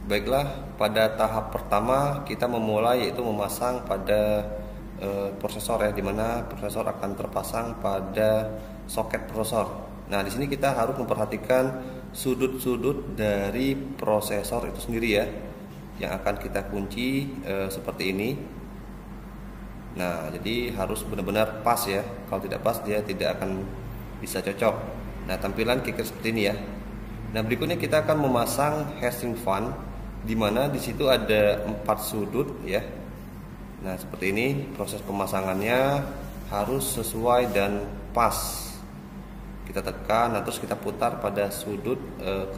Baiklah, pada tahap pertama kita memulai yaitu memasang pada prosesor ya, dimana prosesor akan terpasang pada soket prosesor. Nah, di sini kita harus memperhatikan sudut-sudut dari prosesor itu sendiri ya, yang akan kita kunci seperti ini. Nah, jadi harus benar-benar pas ya. Kalau tidak pas dia tidak akan bisa cocok. Nah, tampilan kikir seperti ini ya. Nah, berikutnya kita akan memasang heatsink fan, di mana di situ ada 4 sudut ya. Nah, seperti ini proses pemasangannya harus sesuai dan pas. Kita tekan, nah terus kita putar pada sudut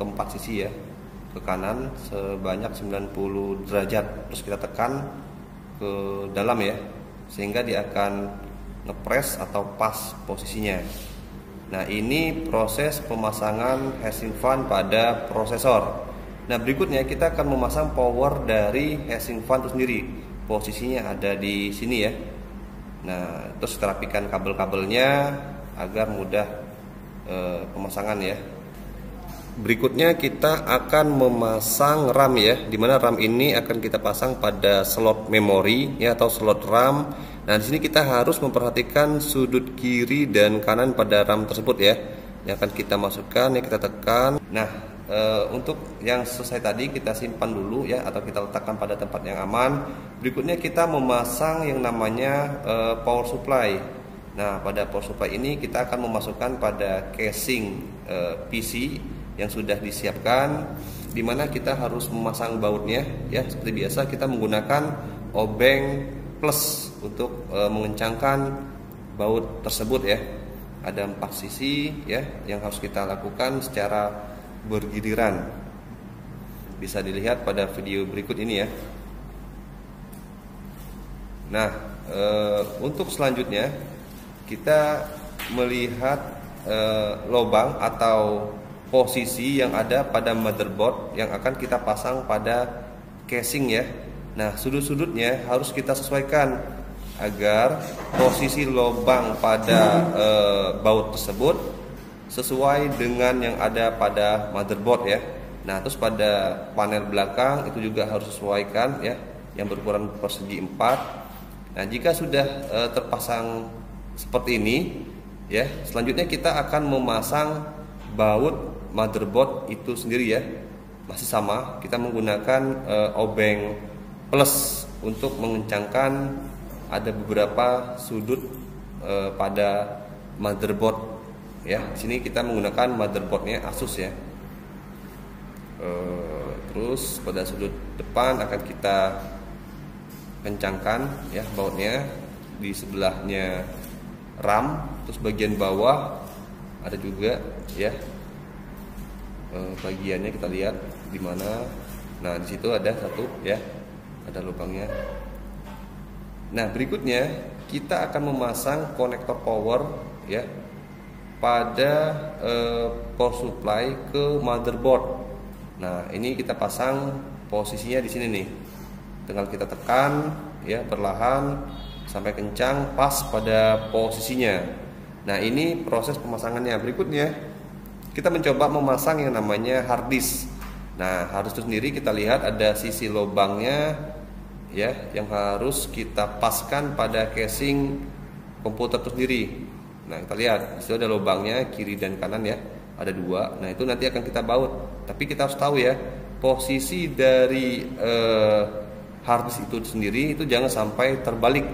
keempat sisi ya, ke kanan sebanyak 90 derajat. Terus kita tekan ke dalam ya, sehingga dia akan ngepres atau pas posisinya. Nah, ini proses pemasangan heatsink fan pada prosesor. Nah, berikutnya kita akan memasang power dari heatsink fan itu sendiri. Posisinya ada di sini ya. Nah, terus kita rapikan kabel-kabelnya agar mudah pemasangan ya. Berikutnya kita akan memasang RAM ya, dimana RAM ini akan kita pasang pada slot memori ya, atau slot RAM. Nah, di sini kita harus memperhatikan sudut kiri dan kanan pada RAM tersebut ya. Yang akan kita masukkan ya, kita tekan. Nah, untuk yang selesai tadi kita simpan dulu ya, atau kita letakkan pada tempat yang aman. Berikutnya kita memasang yang namanya power supply. Nah, pada power supply ini kita akan memasukkan pada casing PC yang sudah disiapkan, dimana kita harus memasang bautnya ya. Seperti biasa kita menggunakan obeng plus untuk mengencangkan baut tersebut ya. Ada 4 sisi ya yang harus kita lakukan secara bergiliran. Bisa dilihat pada video berikut ini ya. Nah, untuk selanjutnya kita melihat lubang atau posisi yang ada pada motherboard yang akan kita pasang pada casing ya. Nah, sudut-sudutnya harus kita sesuaikan agar posisi lubang pada baut tersebut sesuai dengan yang ada pada motherboard ya. Nah, terus pada panel belakang itu juga harus sesuaikan ya, yang berukuran persegi 4. Nah, jika sudah terpasang seperti ini ya, selanjutnya kita akan memasang baut motherboard itu sendiri ya. Masih sama, kita menggunakan obeng plus untuk mengencangkan ada beberapa sudut pada motherboard ya. Di sini kita menggunakan motherboardnya Asus ya. Terus pada sudut depan akan kita kencangkan ya bautnya, di sebelahnya RAM. Terus bagian bawah ada juga ya, bagiannya kita lihat di mana. Nah, di situ ada satu ya, ada lubangnya. Nah, berikutnya kita akan memasang konektor power ya pada power supply ke motherboard. Nah, ini kita pasang posisinya di sini nih. Tinggal kita tekan ya perlahan sampai kencang pas pada posisinya. Nah, ini proses pemasangannya. Berikutnya kita mencoba memasang yang namanya hard disk. Nah, hard disk itu sendiri kita lihat ada sisi lubangnya ya, yang harus kita paskan pada casing komputer itu sendiri. Nah, kita lihat di situ ada lubangnya kiri dan kanan ya, ada 2. Nah, itu nanti akan kita baut. Tapi kita harus tahu ya, posisi dari hard disk itu sendiri itu jangan sampai terbalik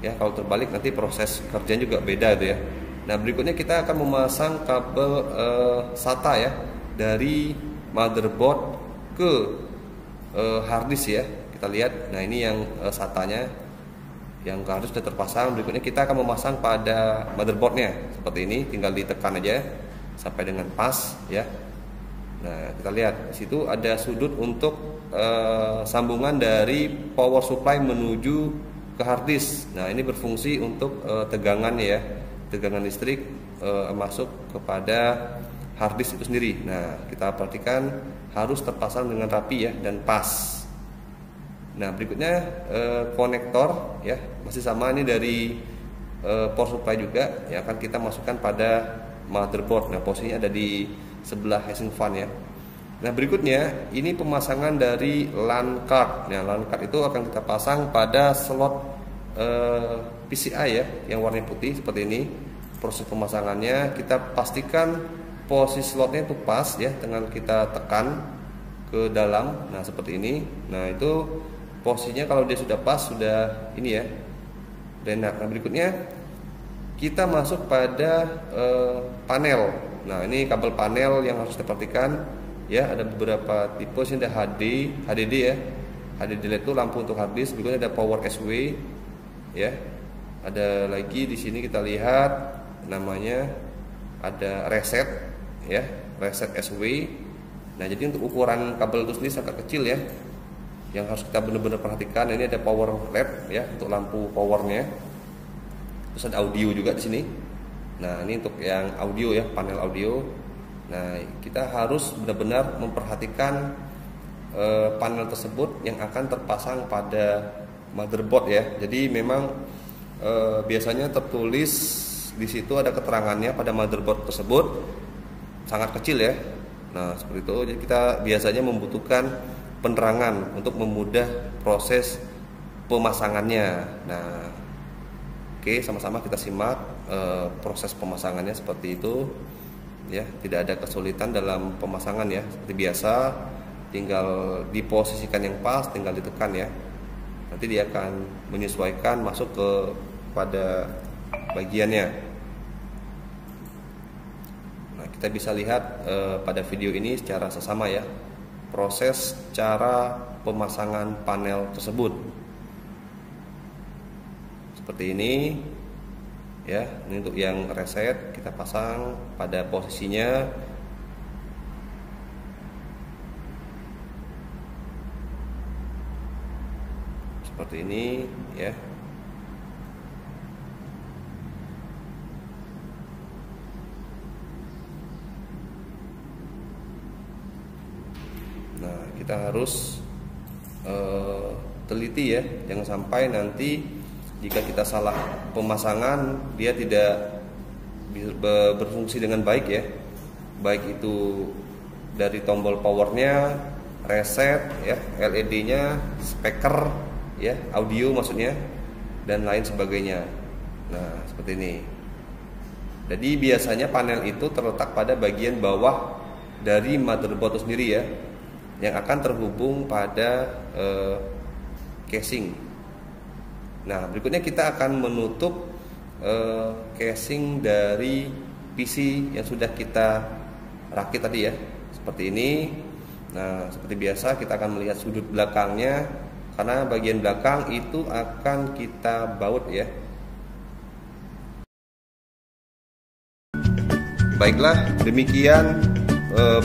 ya. Kalau terbalik nanti proses kerjanya juga beda itu ya. Nah, berikutnya kita akan memasang kabel SATA ya, dari motherboard ke hard disk ya. Kita lihat, nah ini yang SATA-nya yang hard disk sudah terpasang. Berikutnya kita akan memasang pada motherboardnya seperti ini, tinggal ditekan aja sampai dengan pas ya. Nah kita lihat di situ ada sudut untuk sambungan dari power supply menuju ke hard disk. Nah ini berfungsi untuk tegangan ya, tegangan listrik masuk kepada hard disk itu sendiri. Nah kita perhatikan harus terpasang dengan rapi ya dan pas. Nah berikutnya konektor ya, masih sama, ini dari power supply juga yang akan kita masukkan pada motherboard. Nah posisinya ada di sebelah housing fan ya. Nah berikutnya ini pemasangan dari LAN card. Nah LAN card itu akan kita pasang pada slot PCI ya, yang warna putih seperti ini. Proses pemasangannya kita pastikan posisi slotnya itu pas ya, dengan kita tekan ke dalam. Nah seperti ini. Nah itu posisinya kalau dia sudah pas, sudah ini ya, dan nah berikutnya kita masuk pada panel. Nah ini kabel panel yang harus diperhatikan ya, ada beberapa tipe. Ini ada HDD ya, HDD itu lampu untuk hard disk. Berikutnya ada power SW ya, ada lagi di sini kita lihat namanya ada reset ya, reset SW. Nah jadi untuk ukuran kabel itu sendiri sangat kecil ya, yang harus kita benar-benar perhatikan. Ini ada power LED ya untuk lampu powernya. Terus ada audio juga di sini. Nah ini untuk yang audio ya, panel audio. Nah kita harus benar-benar memperhatikan panel tersebut yang akan terpasang pada motherboard ya. Jadi memang biasanya tertulis di situ ada keterangannya pada motherboard tersebut sangat kecil ya. Nah seperti itu. Jadi kita biasanya membutuhkan penerangan untuk memudah proses pemasangannya. Nah, oke, sama-sama kita simak proses pemasangannya seperti itu. Ya, tidak ada kesulitan dalam pemasangan ya. Seperti biasa, tinggal diposisikan yang pas, tinggal ditekan ya. Nanti dia akan menyesuaikan masuk ke pada bagiannya. Nah, kita bisa lihat pada video ini secara seksama ya, proses cara pemasangan panel tersebut seperti ini ya. Ini untuk yang reset, kita pasang pada posisinya seperti ini ya. Nah kita harus teliti ya, jangan sampai nanti jika kita salah pemasangan dia tidak berfungsi dengan baik ya, baik itu dari tombol powernya, reset ya, LED-nya, speaker ya, audio maksudnya, dan lain sebagainya. Nah seperti ini. Jadi biasanya panel itu terletak pada bagian bawah dari motherboard itu sendiri ya, yang akan terhubung pada casing. Nah berikutnya kita akan menutup casing dari PC yang sudah kita rakit tadi ya, seperti ini. Nah seperti biasa kita akan melihat sudut belakangnya, karena bagian belakang itu akan kita baut ya. Baiklah, demikian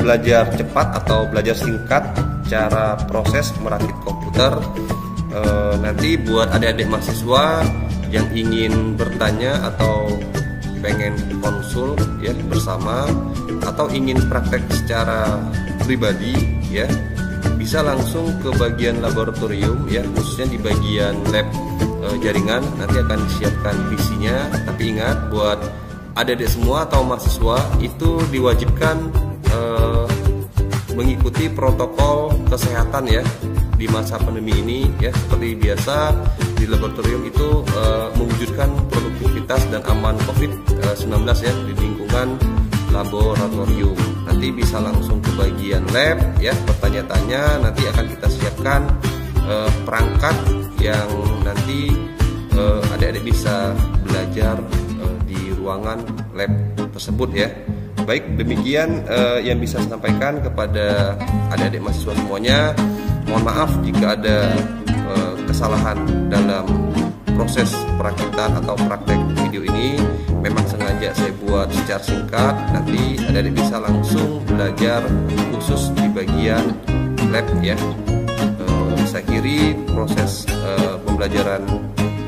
belajar cepat atau belajar singkat cara proses merakit komputer. Nanti buat adik-adik mahasiswa yang ingin bertanya atau pengen konsul ya bersama, atau ingin praktek secara pribadi ya, bisa langsung ke bagian laboratorium ya, khususnya di bagian lab jaringan. Nanti akan disiapkan PC-nya. Tapi ingat, buat adik-adik semua atau mahasiswa itu diwajibkan mengikuti protokol kesehatan ya di masa pandemi ini ya. Seperti biasa di laboratorium itu mewujudkan produktivitas dan aman COVID-19 ya di lingkungan laboratorium. Nanti bisa langsung ke bagian lab ya, bertanya-tanya. Nanti akan kita siapkan perangkat yang nanti adik-adik bisa belajar di ruangan lab tersebut ya. Baik, demikian yang bisa saya sampaikan kepada adik-adik mahasiswa semuanya. Mohon maaf jika ada kesalahan dalam proses perakitan atau praktek video ini. Memang sengaja saya buat secara singkat, nanti adik-adik bisa langsung belajar khusus di bagian lab ya. Saya akhiri proses pembelajaran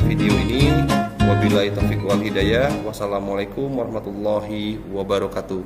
video ini. Wabillahi taufiq wal hidayah. Wassalamualaikum warahmatullahi wabarakatuh.